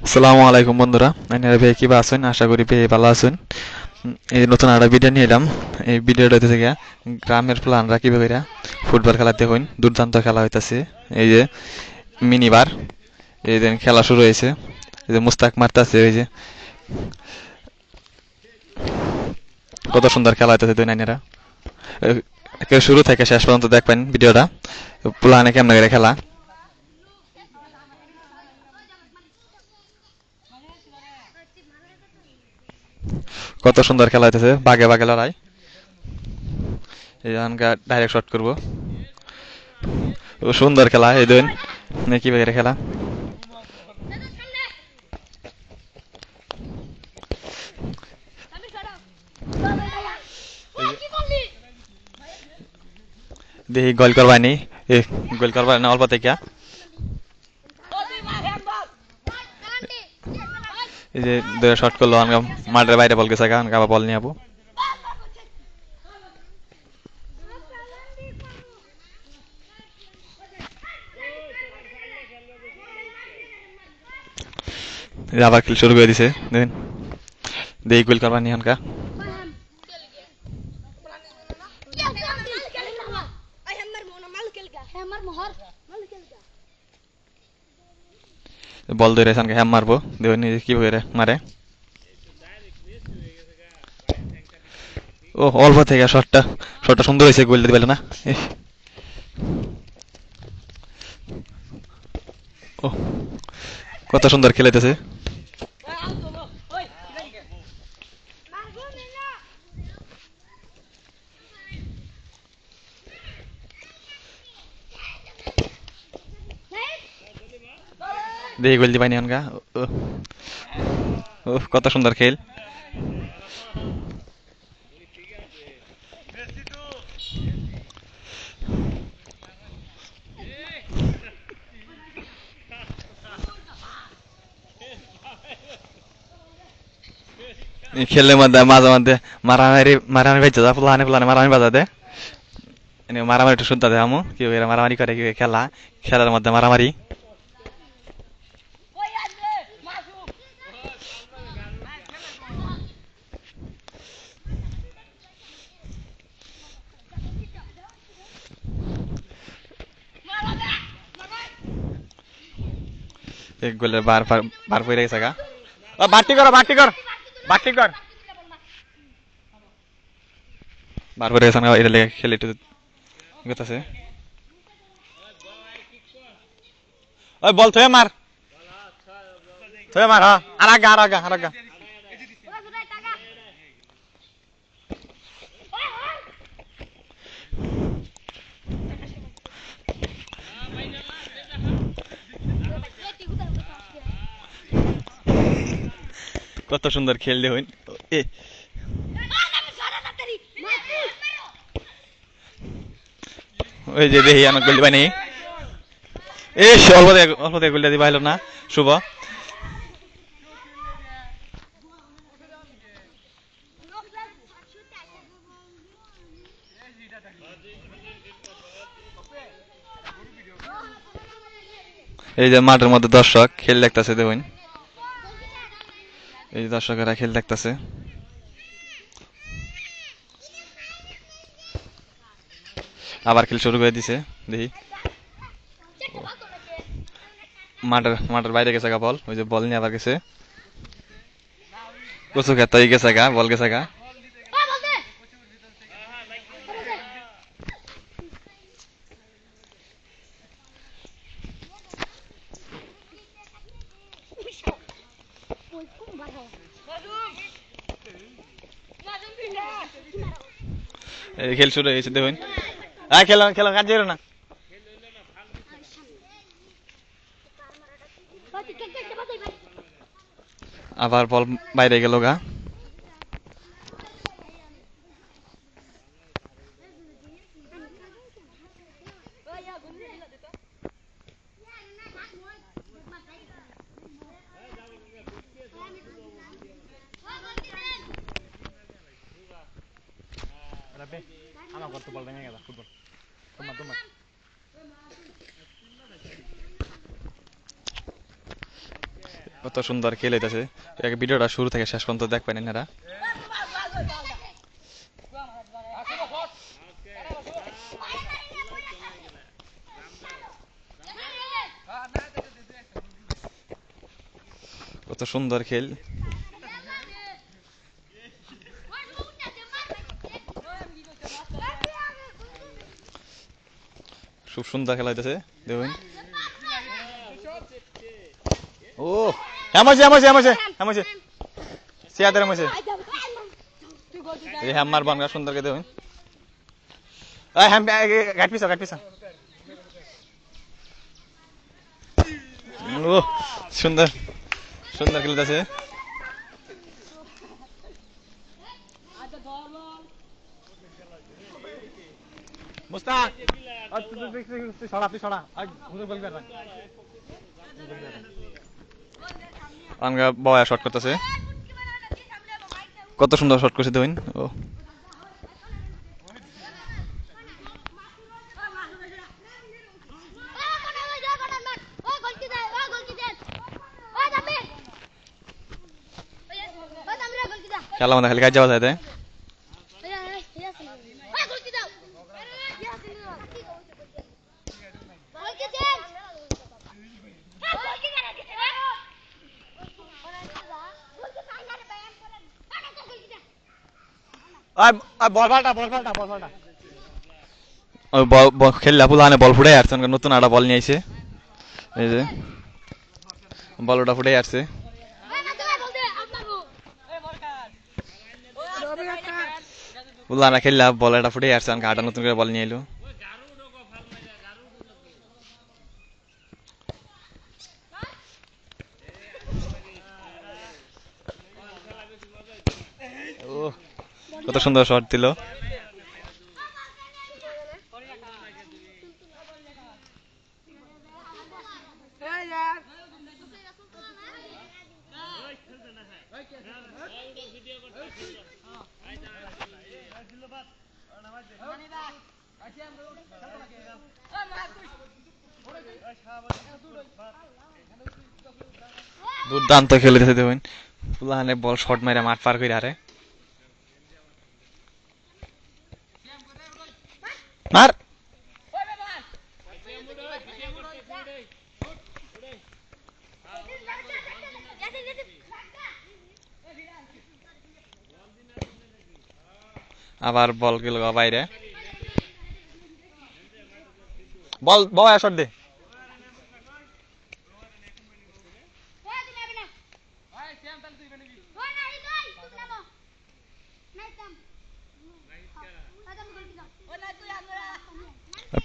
আসসালামু আলাইকুম বন্ধুরা, আপনারা ভাই কি আছেন? আশা করি পেয়ে ভালো আছেন। এই নতুন একটা ভিডিও নিয়ে এলাম। এই ভিডিওটা হইতেছে গিয়া গ্রামের প্লানরা কিভাবে কইরা ফুটবল খেলাতে হইন, দুর্দান্ত খেলা হইতাছে। এই যে মিনিবার, এই যে খেলা শুরু হয়েছে। এই যে মুস্তাক মারতাছে, এই যে কত সুন্দর খেলা হইতাছে দুই নাইনেরা। একেবারে শুরু থেকে শেষ পর্যন্ত দেখবেন ভিডিওটা, প্লানে কেমন করে খেলা। কত সুন্দর খেলা হইতাছে, বাগে বাগে লড়াই। এই যে ডাইরেক্ট শট করবো, ও সুন্দর খেলা। এই দিন কি বাগের খেলা। দেখি গোল করবানি, এ গোল করবা না অল্প থেকে। এই যে দুই শট করলো, মাঠের বাইরে বল গেছে, আবার বল নিয়ে যাবো। আবার খেল শুরু করে দিছে, দেখেন। দেখি গোল করবানি এখনকা। বল ধরে হ্যাম মারবো, দেখুন কি করে মারে। ও অল্প থেকে শটটা, শটটা সুন্দর হয়েছে, গোল দিতে পারলো না। ও কত সুন্দর খেলাইতেছে। দেখি গোল দিবানি এখনকা। ও ও কত সুন্দর খেল। এই খেলের মধ্যে মাঝে মধ্যে মারামারি মারামারি বাজছে, যা প্লানে প্লানে মারামারি বাজাতে। মারামারি একটু শুনতে দেয় আমু, কি করে মারামারি করে, কি খেলা, খেলার মধ্যে মারামারি। এক গোলের বার বার বার পড়ে গেছে গা। বাড়তি কর, বাড়তি কর, বাড়তি কর, বার পড়ে গেছে। এটা লেগে খেলে একটু গেছে। ওই বল থয়ে মার, থয়ে মার। হ্যাঁ, আর আগা, আর আগা, আর আগা। কত সুন্দর খেল দেখুন। এ ওই যে দেখি আমার গোল দিবানি। এ অল্প দিয়ে, অল্প দিয়ে গোলটা দিবা হলো না শুভ। এই যে মাঠের মধ্যে দর্শক খেল দেখতেছে দেখুন, এই যে দর্শকেরা খেল দেখতেছে। আবার খেল শুরু করে দিছে, দেখি। মাঠের মাঠের বাইরে গেছে গা বল, ওই যে বল নিয়ে আবার গেছে। কচু খেত গেছে গা, বল গেছে গা। এই খেল শুরু হয়েছে দেখুন। হ্যাঁ খেলো খেলো, কাজ না। আবার বল বাইরে গেল গা। আমার ঘর তো বল ভেঙে গেল, ফুটবল তোমার তোমার। কত সুন্দর খেলে হইতাছে। ভিডিওটা শুরু থেকে শেষ পর্যন্ত দেখবেন এনারা। কত সুন্দর খেল। খুব সুন্দর খেলা হইতেছে দেখুন। ও এমছে এমছে এমছে এমছে সিয়াদের এমছে এই হ্যামার বানগা সুন্দর কে দেখুন। এই হ্যাম গাট পিছা গাট পিছা। ও সুন্দর সুন্দর খেলতেছে। মুস্তাক তুই ছড়া তুই ছড়া হুজুর বলবি না। আমগা বয়া শট করতেছে। কত সুন্দর শট করছে দেখুন। ও খেলা মানে খালি কাজ যাওয়া যায়। খেললা পুলানে বল ফুটাই আসছে নতুন একটা বল নিয়ে আইছে। এই যে বল ওটা ফুটাই আসছে। পুলানা খেললা বল এটা ফুটাই আসছে আটা নতুন করে বল নিয়ে এলো। ও কত সুন্দর শট দিল। দুর্দান্ত খেলেছে দেখুন। পুলানে বল শট মেরে মাঠ পার করে আরে মার। আবার বল গেল বাইরে। বল বয়া শট দে।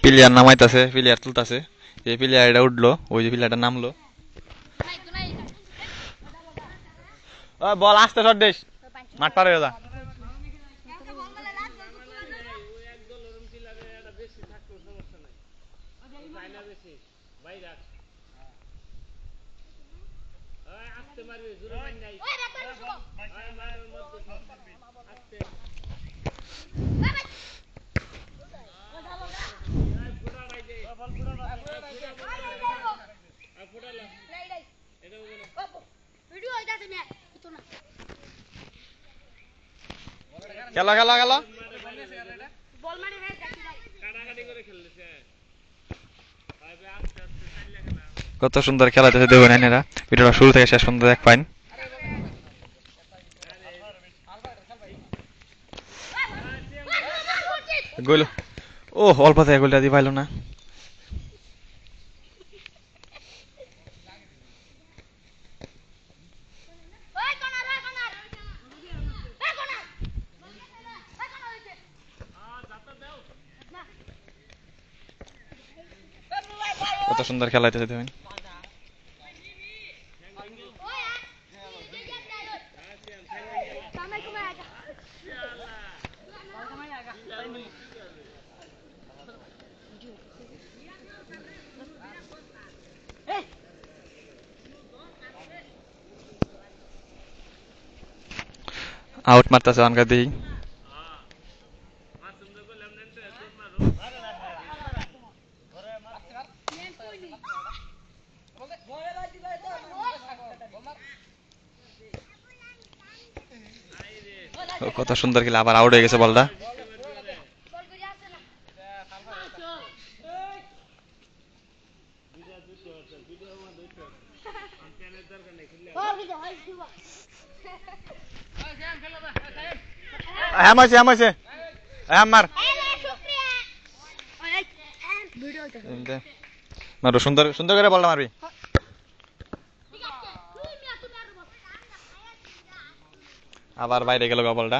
প্লেয়ার নামাইতাছে প্লেয়ার তুলতাছে। এই প্লেয়ারটা উঠলো ওই যে প্লেয়ারটা নামলো। বল আসতে শট দিস মাঠ পার হয়ে যা। খেলা খেলা খেলা কত সুন্দর খেলাতেছে দেখুন এনারা। ভিডিওটা শুরু থেকে শেষ পর্যন্ত দেখ পাইন। গোল ও অল্প থেকে গোলটা দিয়ে পাইল না। কত সুন্দর খেলা হইতেছে দেখুন। আউট মারতেছে অনকা দিই। কত সুন্দর খেলা, আবার আউট হয়ে গেছে বলটা। হ্যাঁ মারছে, হ্যাঁ মারছে, হ্যাঁ মার মারো, সুন্দর সুন্দর করে বলটা মারবি। আবার বাইরে গেল বলটা।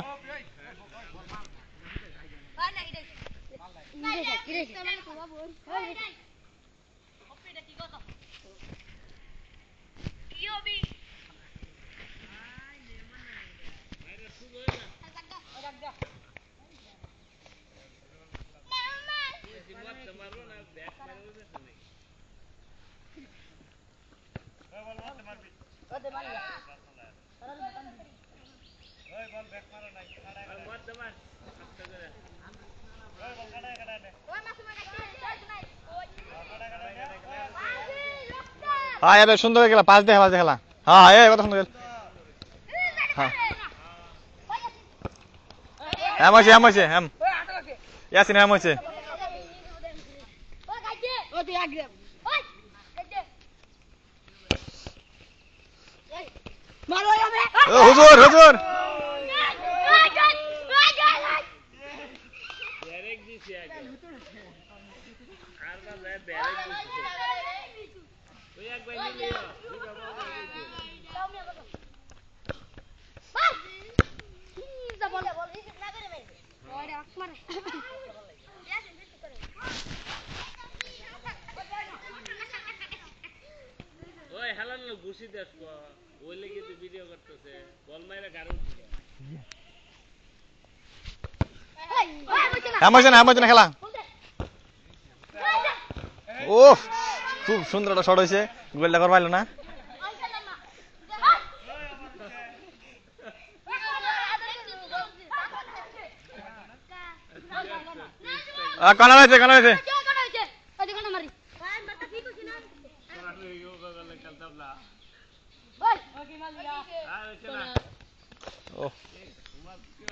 হ্যাঁ এবার সুন্দর হয়ে গেল, পাঁচ দেখে পাঁচ দেখলা। হ্যাঁ হ্যাঁ কত সুন্দর গেল। হ্যাঁ হ্যাঁ মারছে, হ্যাঁ মারছে, হ্যাঁ ইয়াসিন, হ্যাঁ মারছে। হুজুর হুজুর হ্যাঁ মারছে না, হ্যাঁ মারছে না খেলা। ও খুব সুন্দর একটা শট হয়েছে, গোলটা কর পাইল না। কানা হয়েছে, কানা হয়েছে। ও